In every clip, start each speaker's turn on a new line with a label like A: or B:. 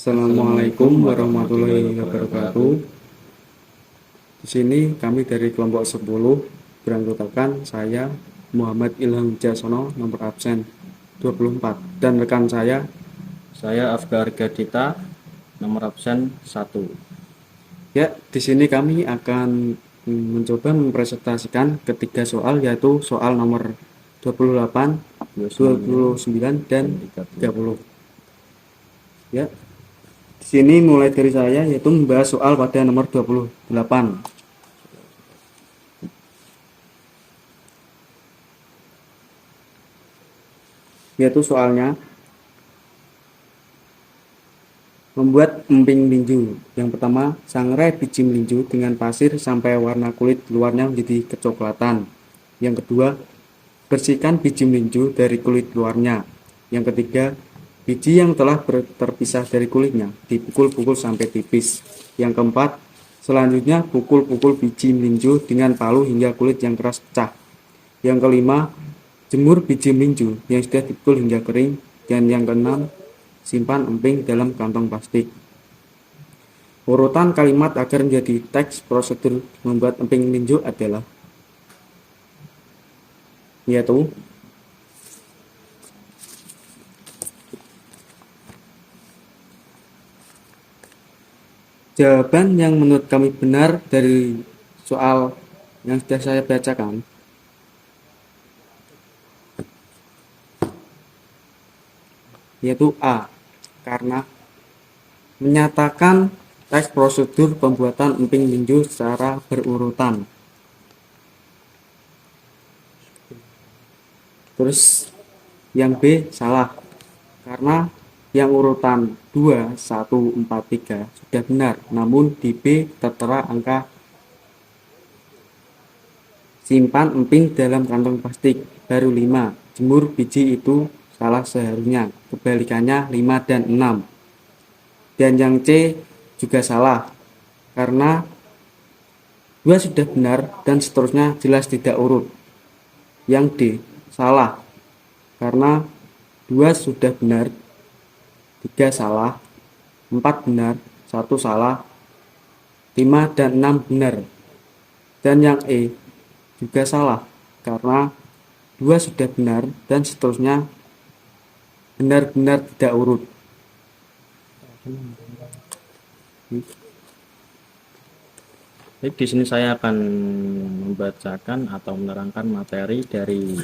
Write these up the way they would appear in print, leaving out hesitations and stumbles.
A: Assalamualaikum warahmatullahi wabarakatuh. Di sini kami dari kelompok 10 beranggotakan saya Muhammad Ilham Jasono, nomor absen 24, dan rekan saya
B: Afgar Gadita, nomor absen 1.
A: Ya, di sini kami akan mencoba mempresentasikan ketiga soal, yaitu soal nomor 28, 29, dan 30. Ya, di sini mulai dari saya, yaitu membahas soal pada nomor 28. Yaitu soalnya membuat emping melinju. Yang pertama, sangrai biji melinju dengan pasir sampai warna kulit luarnya menjadi kecoklatan. Yang kedua, bersihkan biji melinju dari kulit luarnya. Yang ketiga, biji yang telah terpisah dari kulitnya dipukul-pukul sampai tipis. Yang keempat, selanjutnya pukul-pukul biji melinju dengan palu hingga kulit yang keras pecah. Yang kelima, jemur biji melinju yang sudah dipukul hingga kering. Dan yang keenam, simpan emping dalam kantong plastik. Urutan kalimat agar menjadi teks prosedur membuat emping melinju adalah, yaitu jawaban yang menurut kami benar dari soal yang sudah saya bacakan, yaitu A, karena menyatakan teks prosedur pembuatan emping melinju secara berurutan. Terus yang B salah, karena yang urutan 2, 1, 4, 3 sudah benar, namun di B tertera angka simpan emping dalam kantong plastik baru 5. Jemur biji itu salah seharusnya, kebalikannya 5 dan 6. Dan yang C juga salah, karena 2 sudah benar dan seterusnya jelas tidak urut. Yang D salah, karena 2 sudah benar, 3 salah, 4 benar, 1 salah, 5 dan 6 benar. Dan yang E juga salah, karena 2 sudah benar dan seterusnya benar-benar tidak urut.
B: Baik, di sini saya akan membacakan atau menerangkan materi dari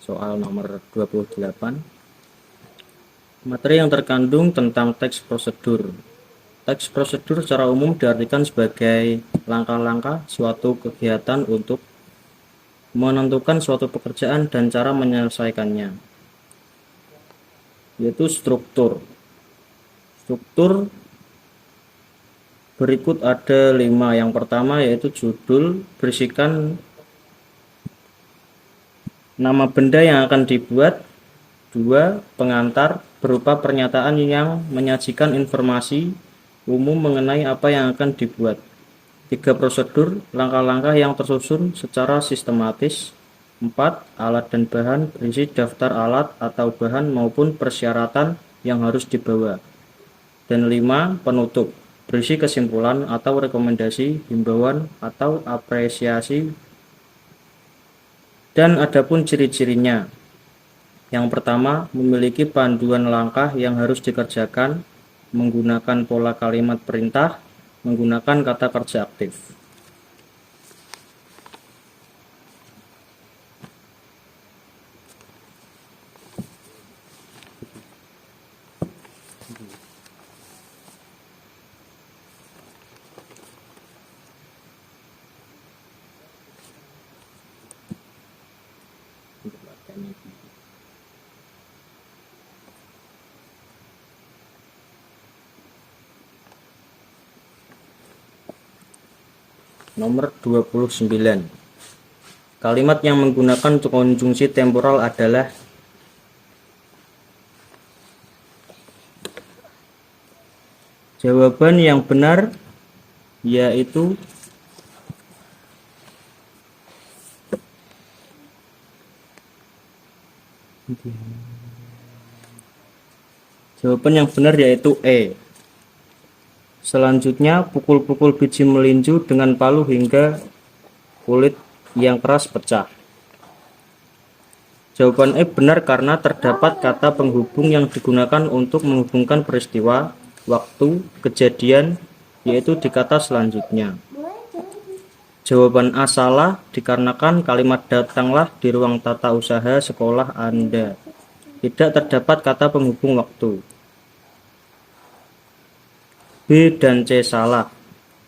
B: soal nomor 28. Materi yang terkandung tentang teks prosedur. Teks prosedur secara umum diartikan sebagai langkah-langkah suatu kegiatan untuk menentukan suatu pekerjaan dan cara menyelesaikannya, yaitu struktur. Struktur berikut ada 5. Yang pertama yaitu judul, berisikan nama benda yang akan dibuat. 2. Pengantar, berupa pernyataan yang menyajikan informasi umum mengenai apa yang akan dibuat. 3. Prosedur, langkah-langkah yang tersusun secara sistematis. 4. Alat dan bahan, berisi daftar alat atau bahan maupun persyaratan yang harus dibawa. Dan 5. Penutup, berisi kesimpulan atau rekomendasi, himbauan atau apresiasi. Dan adapun ciri-cirinya. Yang pertama, memiliki panduan langkah yang harus dikerjakan, menggunakan pola kalimat perintah, menggunakan kata kerja aktif. Nomor 29. Kalimat yang menggunakan konjungsi temporal adalah jawaban yang benar, yaitu E. Selanjutnya, pukul-pukul biji melinju dengan palu hingga kulit yang keras pecah. Jawaban E benar karena terdapat kata penghubung yang digunakan untuk menghubungkan peristiwa, waktu, kejadian, yaitu di kata selanjutnya. Jawaban A salah dikarenakan kalimat datanglah di ruang tata usaha sekolah Anda. Tidak terdapat kata penghubung waktu. B dan C salah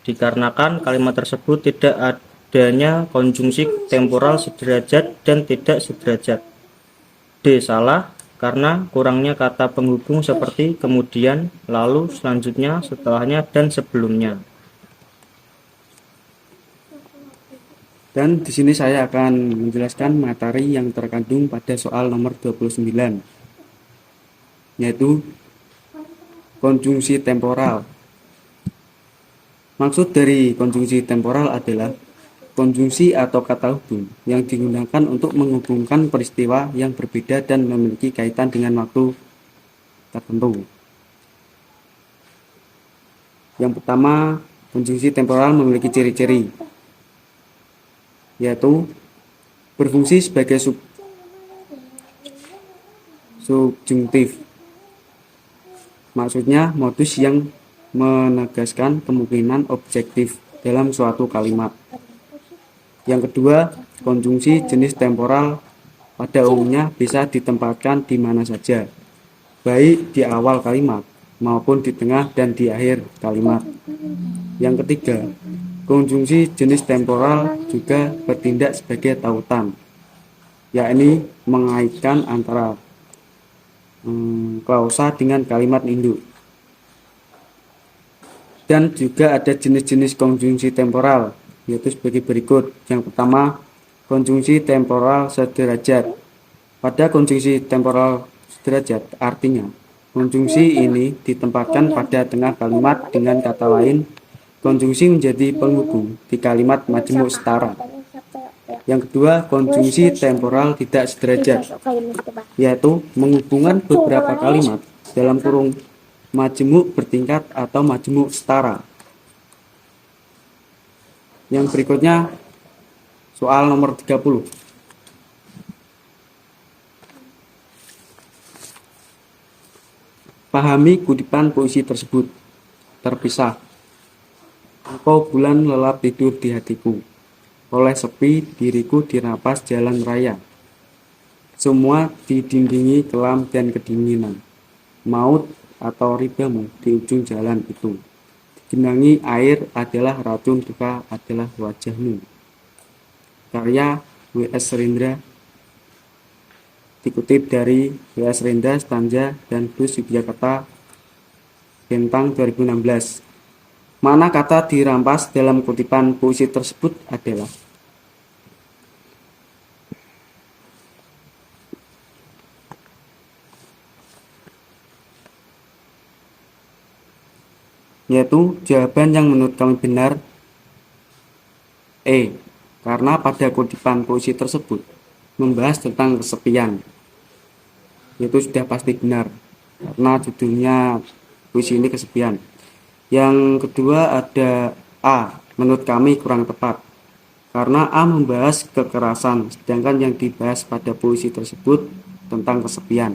B: dikarenakan kalimat tersebut tidak adanya konjungsi temporal sederajat dan tidak sederajat. D salah karena kurangnya kata penghubung seperti kemudian, lalu, selanjutnya, setelahnya, dan sebelumnya.
A: Dan di sini saya akan menjelaskan materi yang terkandung pada soal nomor 29, yaitu konjungsi temporal. Maksud dari konjungsi temporal adalah konjungsi atau kata hubung yang digunakan untuk menghubungkan peristiwa yang berbeda dan memiliki kaitan dengan waktu tertentu. Yang pertama, konjungsi temporal memiliki ciri-ciri, yaitu berfungsi sebagai subjuntif. Maksudnya modus yang menegaskan kemungkinan objektif dalam suatu kalimat. Yang kedua, konjungsi jenis temporal pada umumnya bisa ditempatkan di mana saja, baik di awal kalimat maupun di tengah dan di akhir kalimat. Yang ketiga, konjungsi jenis temporal juga bertindak sebagai tautan, yakni mengaitkan antara klausa dengan kalimat induk. Dan juga ada jenis-jenis konjungsi temporal, yaitu sebagai berikut. Yang pertama, konjungsi temporal sederajat. Pada konjungsi temporal sederajat, artinya konjungsi ini ditempatkan pada tengah kalimat, dengan kata lain, konjungsi menjadi penghubung di kalimat majemuk setara. Yang kedua, konjungsi temporal tidak sederajat, yaitu menghubungkan beberapa kalimat dalam kurung majemuk bertingkat atau majemuk setara. Yang berikutnya soal nomor 30. Pahami kutipan puisi tersebut. Terpisah. Engkau bulan lelap tidur di hatiku. Oleh sepi diriku dirampas jalan raya. Semua didindingi kelam dan kedinginan. Maut atau ribamu di ujung jalan itu. Digenangi air adalah racun, duka adalah wajahmu. Karya W.S. Rendra, dikutip dari W.S. Rendra, Stanza dan Blues Yogyakarta, Bentang 2016. Makna kata dirampas dalam kutipan puisi tersebut adalah yaitu jawaban yang menurut kami benar E, karena pada kutipan puisi tersebut membahas tentang kesepian, itu sudah pasti benar karena judulnya puisi ini kesepian. Yang kedua ada A, menurut kami kurang tepat karena A membahas kekerasan, sedangkan yang dibahas pada puisi tersebut tentang kesepian.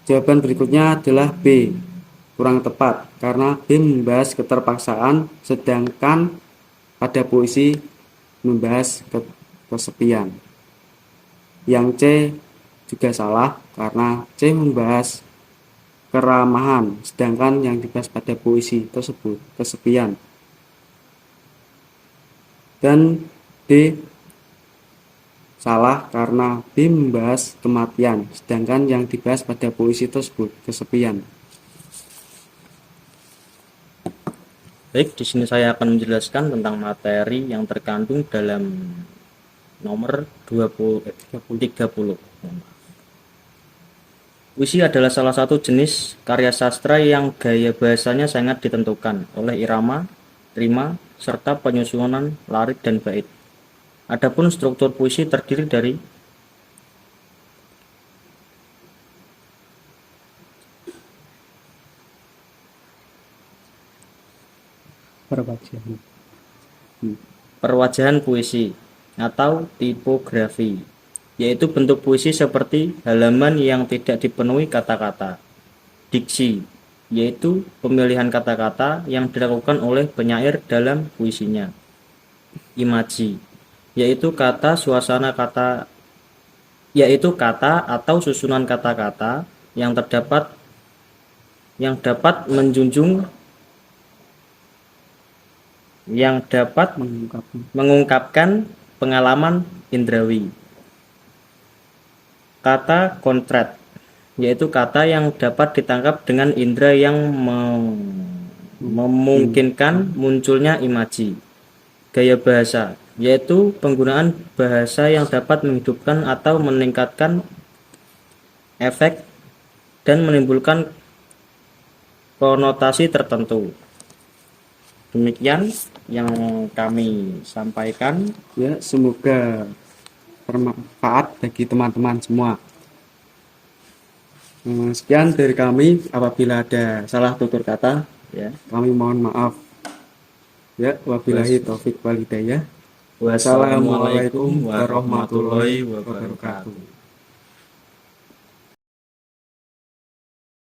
A: Jawaban berikutnya adalah B, kurang tepat karena B membahas keterpaksaan, sedangkan pada puisi membahas kesepian. Yang C juga salah karena C membahas keramahan, sedangkan yang dibahas pada puisi tersebut kesepian. Dan D salah karena B membahas kematian, sedangkan yang dibahas pada puisi tersebut kesepian.
B: Baik, di sini saya akan menjelaskan tentang materi yang terkandung dalam nomor 30. Puisi adalah salah satu jenis karya sastra yang gaya bahasanya sangat ditentukan oleh irama, rima, serta penyusunan larik dan bait. Adapun struktur puisi terdiri dari
C: Perwajahan.
B: Perwajahan puisi atau tipografi, yaitu bentuk puisi seperti halaman yang tidak dipenuhi kata-kata. Diksi, yaitu pemilihan kata-kata yang dilakukan oleh penyair dalam puisinya. Imaji, yaitu kata atau susunan kata-kata yang dapat mengungkapkan pengalaman indrawi. Kata konkret, yaitu kata yang dapat ditangkap dengan indera yang memungkinkan munculnya imaji. Gaya bahasa, yaitu penggunaan bahasa yang dapat menghidupkan atau meningkatkan efek dan menimbulkan konotasi tertentu. Demikian yang kami sampaikan.
A: Ya, semoga bermanfaat bagi teman-teman semua. Sekian dari kami. Apabila ada salah tutur kata,
B: Ya.
A: kami mohon maaf. Ya, wabillahi taufik wal hidayah.
B: Wassalamualaikum warahmatullahi wabarakatuh.